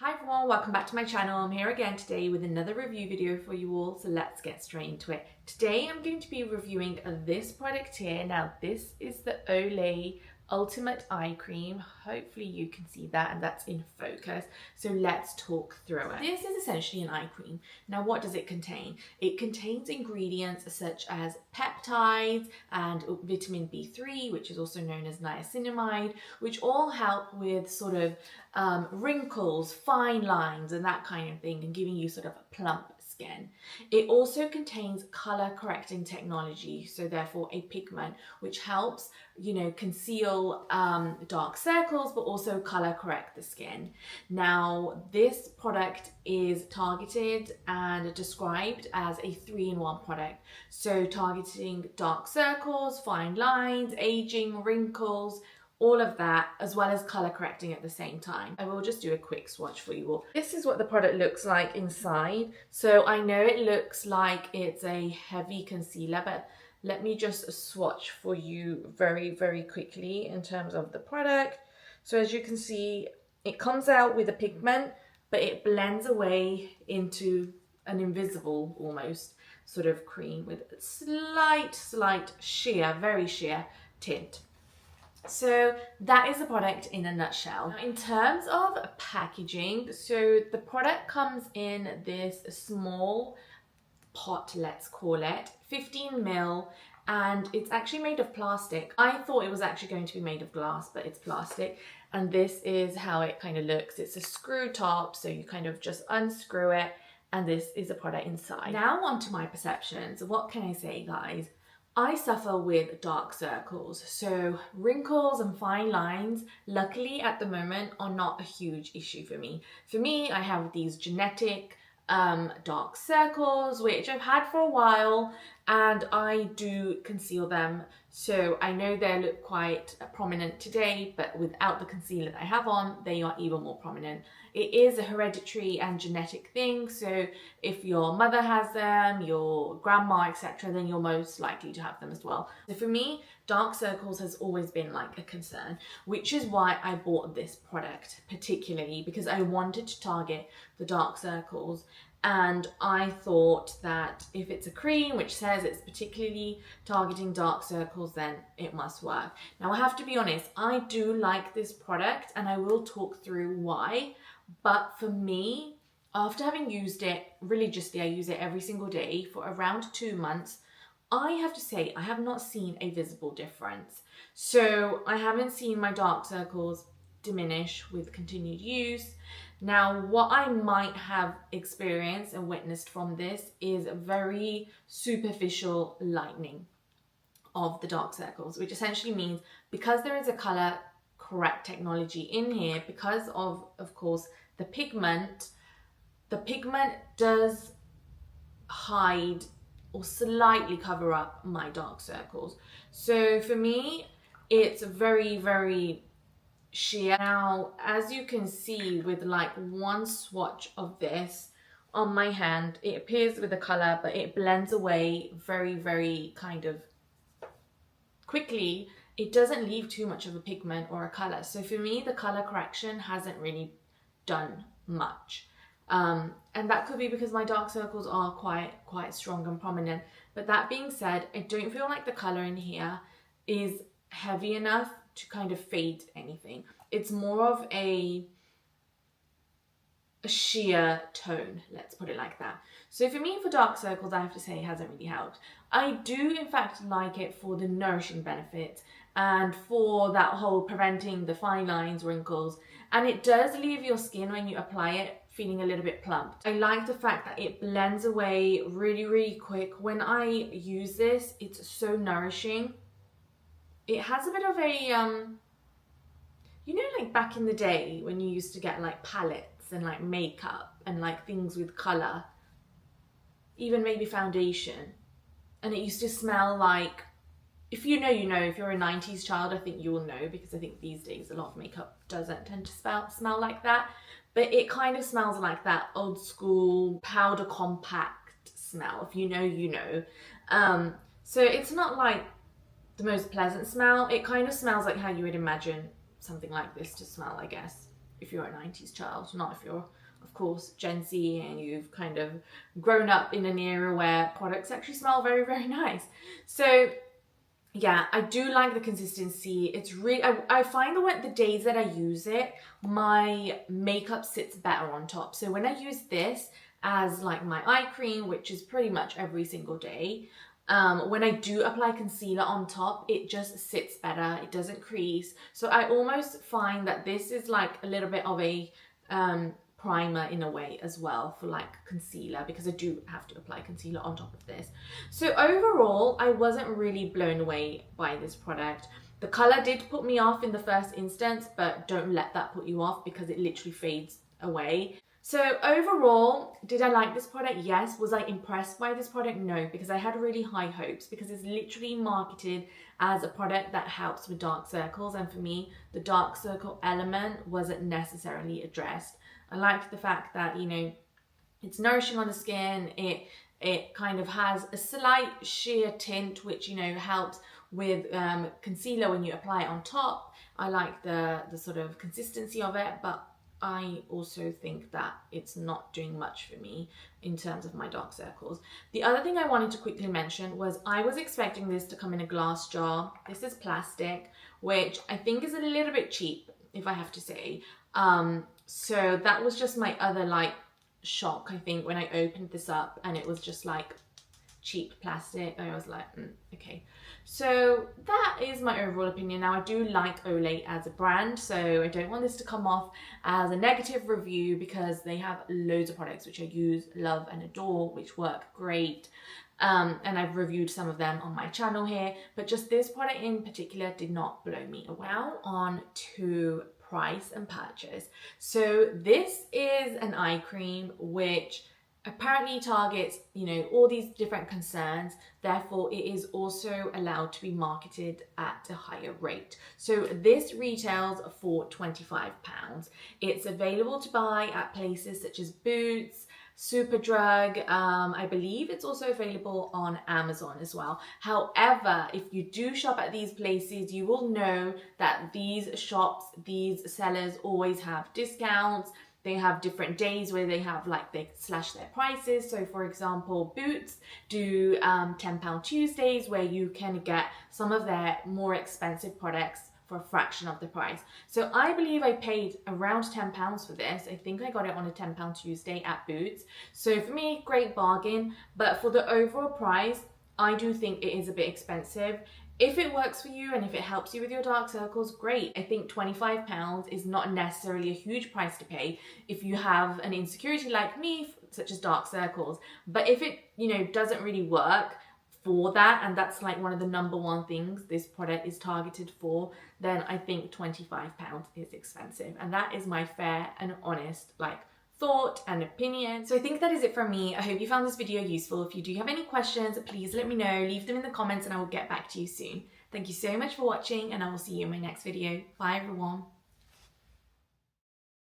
Hi everyone, welcome back to my channel. I'm here again today with another review video for you all, so let's get straight into it. Today I'm going to be reviewing this product here. Now this is the Olay Ultimate Eye Cream. Hopefully you can see that and that's in focus. So let's talk through it. This is essentially an eye cream. Now what does it contain? It contains ingredients such as peptides and vitamin B3, which is also known as niacinamide, which all help with sort of wrinkles, fine lines and that kind of thing, and giving you sort of a plump skin. It also contains color correcting technology, so therefore a pigment which helps, you know, conceal dark circles but also color correct the skin. Now this product is targeted and described as a 3-in-1 product, so targeting dark circles, fine lines, aging, wrinkles, all of that, as well as color correcting at the same time. I will just do a quick swatch for you all. This is what the product looks like inside. So I know it looks like it's a heavy concealer, but let me just swatch for you very quickly in terms of the product. So as you can see, it comes out with a pigment, but it blends away into an invisible almost sort of cream with a slight sheer, very sheer tint. So that is the product in a nutshell. Now, in terms of packaging, so the product comes in this small pot, let's call it, 15 ml, and it's actually made of plastic. I thought it was actually going to be made of glass, but it's plastic. And this is how it kind of looks. It's a screw top, so you kind of just unscrew it, and this is a product inside. Now on to my perceptions. What can I say, guys? I suffer with dark circles, so wrinkles and fine lines, luckily at the moment, are not a huge issue for me. For me, I have these genetic dark circles, which I've had for a while, and I do conceal them. So I know they look quite prominent today, but without the concealer that I have on, they are even more prominent. It is a hereditary and genetic thing, so if your mother has them, your grandma, etc., then you're most likely to have them as well. So for me, dark circles has always been like a concern, which is why I bought this product particularly, because I wanted to target the dark circles. And I thought that if it's a cream which says it's particularly targeting dark circles, then it must work. Now I have to be honest, I do like this product and I will talk through why. But for me, after having used it religiously, I use it every single day for around 2 months, I have to say I have not seen a visible difference. So I haven't seen my dark circles diminish with continued use. Now, what I might have experienced and witnessed from this is a very superficial lightening of the dark circles, which essentially means because there is a color correct technology in here, because of course, the pigment does hide or slightly cover up my dark circles. So for me, it's very sheer. Now, as you can see with like one swatch of this on my hand, it appears with a color, but it blends away very kind of quickly. It doesn't leave too much of a pigment or a color. So for me, the color correction hasn't really done much. And that could be because my dark circles are quite strong and prominent. But that being said, I don't feel like the color in here is heavy enough to kind of fade anything. It's more of a sheer tone, let's put it like that. So for me, for dark circles, I have to say it hasn't really helped. I do in fact like it for the nourishing benefits and for that whole preventing the fine lines, wrinkles, and it does leave your skin when you apply it feeling a little bit plumped. I like the fact that it blends away really quick. When I use this, it's so nourishing. It has a bit of a, you know, like back in the day when you used to get like palettes and like makeup and like things with color, even maybe foundation, and it used to smell like, if you know, you know. If you're a 90s child, I think you will know, because I think these days a lot of makeup doesn't tend to smell like that, but it kind of smells like that old school powder compact smell. If you know, you know. So it's not like the most pleasant smell. It kind of smells like how you would imagine something like this to smell, I guess. if you're a 90s child, not if you're, of course, Gen Z and you've kind of grown up in an era where products actually smell very, very nice. So yeah, I do like the consistency. It's really, I find that the days that I use it, my makeup sits better on top. So when I use this as like my eye cream, which is pretty much every single day, when I do apply concealer on top, it just sits better. It doesn't crease. So I almost find that this is like a little bit of a primer in a way as well for like concealer, because I do have to apply concealer on top of this. So overall, I wasn't really blown away by this product. The color did put me off in the first instance, but don't let that put you off because it literally fades away. So overall, did I like this product? Yes. Was I impressed by this product? No, because I had really high hopes, because it's literally marketed as a product that helps with dark circles, and for me, the dark circle element wasn't necessarily addressed. I liked the fact that, you know, it's nourishing on the skin. It kind of has a slight sheer tint, which, you know, helps with concealer when you apply it on top. I like the sort of consistency of it, but I also think that it's not doing much for me in terms of my dark circles. The other thing I wanted to quickly mention was I was expecting this to come in a glass jar. This is plastic, which I think is a little bit cheap, if I have to say. So that was just my other like shock, I think, when I opened this up and it was just like cheap plastic. I was like, okay. So that is my overall opinion. Now, I do like Olay as a brand, so I don't want this to come off as a negative review, because they have loads of products which I use, love and adore, which work great. And I've reviewed some of them on my channel here, but just this product in particular did not blow me away. Now on to price and purchase. So this is an eye cream which apparently targets, you know, all these different concerns. Therefore, it is also allowed to be marketed at a higher rate. So this retails for £25. It's available to buy at places such as Boots, SUPERDRUG. I believe it's also available on Amazon as well. However, if you do shop at these places, you will know that these shops, these sellers always have discounts. They have different days where they have like, they slash their prices. So for example, Boots do £10 Tuesdays, where you can get some of their more expensive products for a fraction of the price. So I believe I paid around £10 for this. I think I got it on a £10 Tuesday at Boots. So for me, great bargain. But for the overall price, I do think it is a bit expensive. If it works for you and if it helps you with your dark circles, great. I think £25 is not necessarily a huge price to pay if you have an insecurity like me, such as dark circles. But if it, you know, doesn't really work for that, and that's like one of the #1 things this product is targeted for, then I think £25 is expensive. And that is my fair and honest, like, thought and opinion. So I think that is it from me. I hope you found this video useful. If you do have any questions, please let me know. Leave them in the comments and I will get back to you soon. Thank you so much for watching, and I will see you in my next video. Bye everyone.